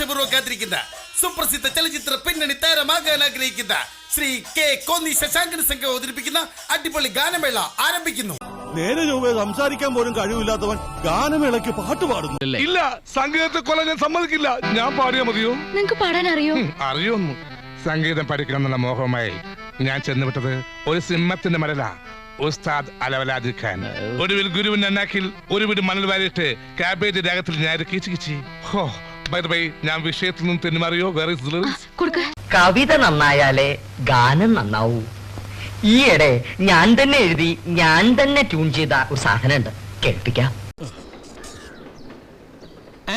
ആകാംക്ഷപൂർവ്വം കാത്തിരിക്കുന്ന സുപ്രസിദ്ധ ചലച്ചിത്ര പിന്നണി താരമാകാൻ ആഗ്രഹിക്കുന്ന ശ്രീ കെ കോന്നി ശശാങ്കൻ സംഘം അവതരിപ്പിക്കുന്ന അടിപൊളി ഗാനമേള ആരംഭിക്കുന്നു. നേരെ ചൊവ്വേ സംസാരിക്കാൻ പോലും കഴിവില്ലാത്തവൻ ഗാനമേളയ്ക്ക് പാട്ട് പാടുന്നു. ഇല്ല, സംഗീതത്തെ കൊല്ലാൻ ഞാൻ സമ്മതിക്കില്ല. ഞാൻ പാടിയാ മതിയോ? നിങ്ങക്ക് പാടാൻ അറിയോ? അറിയൊന്നു. സംഗീതം പഠിക്കണം എന്നുള്ള മോഹമായി ഞാൻ ചെന്നുവിട്ടത് ഒരു സിംഹത്തിന്റെ മരല ഉസ്താദ് അലവലാദി ഖാൻ. ഒടുവിൽ ഗുരുവിന്റെ അന്നാക്കിൽ ഒരു വീട് മണൽ വാരിയിട്ട് കാബേജ് രാഗത്തിൽ ഞാൻ കിച്ചി. ഹോ, ബൈ ദ വേ, ഞാൻ വിഷയത്തിൽ നിന്ന് തെന്നുമാറിയോ? വേറെ കവിത നന്നായാലേ ഗാനം നന്നാവൂ. ഈയിടെ ഞാൻ തന്നെ എഴുതി ഞാൻ തന്നെ ട്യൂൺ ചെയ്ത ഒരു സാധനം ഉണ്ട്, കേൾപ്പിക്കാം.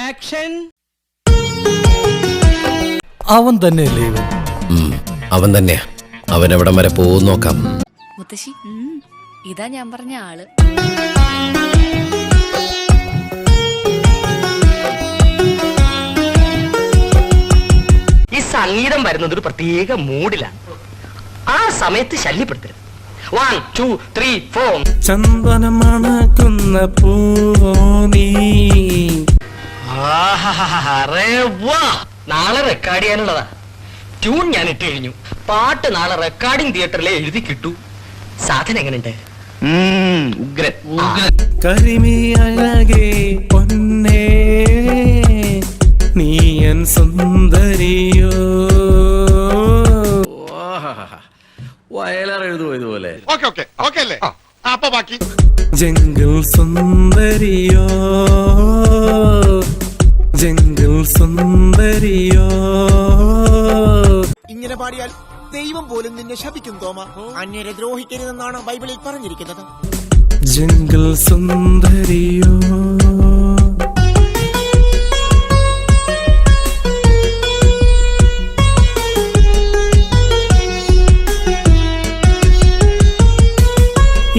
ആക്ഷൻ. അവൻ തന്നെയല്ലേ ഇവൻ? അവൻ തന്നെയാ. അവൻ എവിടം വരെ പോകും നോക്കാം. മുത്തശ്ശി, ഇതാ ഞാൻ പറഞ്ഞ ആള്. ഈ സംഗീതം വരുന്നത് ഒരു പ്രത്യേക മൂഡിലാണ്. ആ സമയത്ത് ശല്യപ്പെടുത്തരുത്. 1 2 3 4. ചന്ദനം മണക്കുന്ന പൂവോ നീ. നാളെ റെക്കോർഡ് ചെയ്യാനുള്ളതാ. ട്യൂൺ ഞാൻ ഇട്ട് കഴിഞ്ഞു. പാട്ട് നാളെ റെക്കോർഡിംഗ് തിയേറ്ററിലെ എഴുതി കിട്ടൂ. സാധനം എങ്ങനെയുണ്ട്? ഉഗ്രൻ. കരിമി അഴകേ പൊന്നേ നീയൻ സുന്ദരിയോ. വയലാർ എഴുതുമോ ഇതുപോലെ? അല്ലേ? അപ്പൊ ബാക്കി ജംഗിൾ സുന്ദരിയോ, ജംഗിൾ സുന്ദരിയോ. ഇങ്ങനെ പാടിയാൽ ദൈവം പോലും നിന്നെ ശപിക്കും തോമ. അന്യരെ ദ്രോഹിക്കരുതെന്നാണ് ബൈബിളിൽ പറഞ്ഞിരിക്കുന്നത്. ജംഗിൾ സുന്ദരിയോ.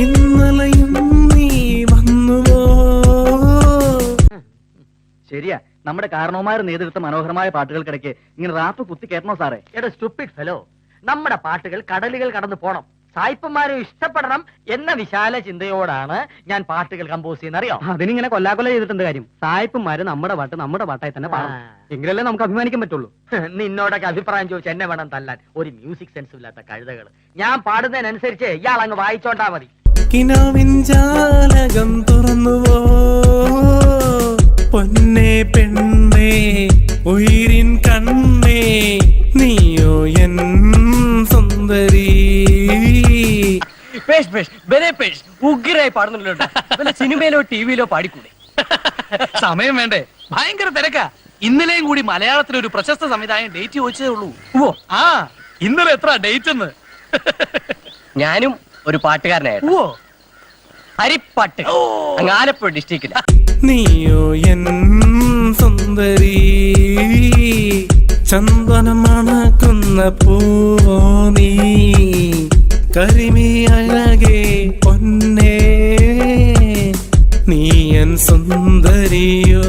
ഇന്നലെയും നീ വന്നുവോ. ശരിയാ, നമ്മുടെ കാരണവന്മാർ നേതൃത്വ മനോഹരമായ പാട്ടുകൾക്കിടയ്ക്ക് ഇങ്ങനെ റാപ്പ് കുത്തി കയറ്റണോ സാറേ? എടാ സ്റ്റുപ്പിഡ് ഫെലോ, നമ്മുടെ പാട്ടുകൾ കടലുകൾ കടന്നു പോണം, സായിപ്പന്മാരെ ഇഷ്ടപ്പെടണം എന്ന വിശാല ചിന്തയോടാണ് ഞാൻ പാട്ടുകൾ കമ്പോസ് ചെയ്യുന്ന. അറിയോ? അതിനിങ്ങനെ കൊല്ലാകൊല ചെയ്തിട്ടുണ്ട് കാര്യം. സായിപ്പന്മാര് നമ്മുടെ പാട്ടായി തന്നെ പാടണം. എങ്കിലല്ലേ നമുക്ക് അഭിമാനിക്കാൻ പറ്റുള്ളൂ. നിന്നോടൊക്കെ അഭിപ്രായം ചോദിച്ച് എന്നെ വേണം തല്ലാൻ. ഒരു മ്യൂസിക് സെൻസ് ഇല്ലാത്ത കഴുതകൾ. ഞാൻ പാടുന്നതിനനുസരിച്ച് ഇയാൾ അങ്ങ് വായിച്ചോണ്ടാ മതി. കിനാവിൻ ജാലകം തുറന്നുവോ പൊന്നേ പെണ്ണേ ഉയിരിൻ കണ്ണേ നീയോ എൻ സുന്ദരി. ഉഗ്രായി പാടുന്നുണ്ടല്ലോ. സിനിമയിലോ ടിവിയിലോ പാടിക്കൂടെ? സമയം വേണ്ടേ? ഭയങ്കര തിരക്കാ. ഇന്നലെയും കൂടി മലയാളത്തിലെ ഒരു പ്രശസ്ത സംവിധായകൻ ഡേറ്റ് ചോദിച്ചതേ ഉള്ളൂ. ആ, ഇന്നലെ എത്ര ഡേറ്റ് എന്ന്. ഞാനും ഒരു പാട്ടുകാരനായിരുന്നു. ഹരിപ്പാട്ട്, ആലപ്പുഴ ഡിസ്ട്രിക്റ്റില്. നീയോ എൻ സുന്ദരി ചന്ദനം മണക്കുന്ന പൂവോ നീ. കരിമി അഴകേ പൊന്നേ നീയൻ സുന്ദരിയോ.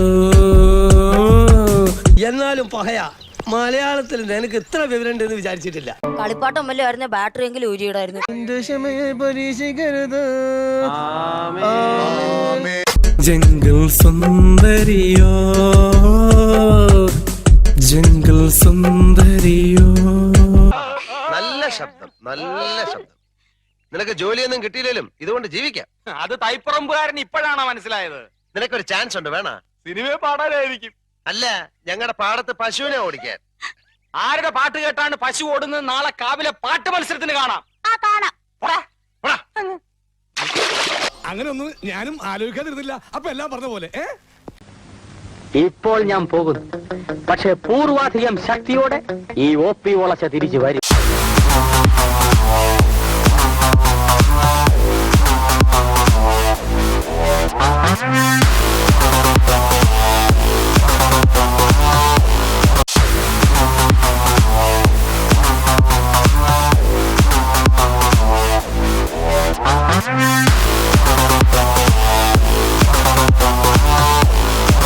എന്നാലും പഹയാ, മലയാളത്തിൽ നിനക്ക് ഇത്ര വിവരം ഉണ്ടെന്ന് വിചാരിച്ചിട്ടില്ല. കളിപ്പാട്ടം വല്ലതായിരുന്നു, ബാറ്ററി എങ്കിലും ഊരിയിടായിരുന്നു. Jungle സുന്ദരിയോ, jungle സുന്ദരിയോ. നല്ല ശബ്ദം, നല്ല ശബ്ദം. നിനക്ക് ജോലിയൊന്നും കിട്ടിയില്ലേലും ഇതുകൊണ്ട് ജീവിക്കാം. അത് തൈപ്പറമ്പുകാരൻ ഇപ്പോഴാണോ മനസ്സിലായത്? നിനക്കൊരു ചാൻസ് ഉണ്ട്, വേണ? സിനിമയെ പാടാനായിരിക്കും. അല്ല, ഞങ്ങളുടെ പാടത്ത് പശുവിനെ ഓടിക്കാൻ. ആരുടെ പാട്ട് കേട്ടാണ് പശു ഓടുന്നത്? നാളെ കാവിലെ പാട്ട് മത്സരത്തിന് കാണാം. അങ്ങനെ ഒന്നും ഞാനും ആലോചിക്കാതിരുന്നില്ല. അപ്പൊ എല്ലാം പറഞ്ഞ പോലെ. ഇപ്പോൾ ഞാൻ പോകുന്നു, പക്ഷെ പൂർവാധികം ശക്തിയോടെ ഈ OP വളച്ച തിരിച്ചു വരും.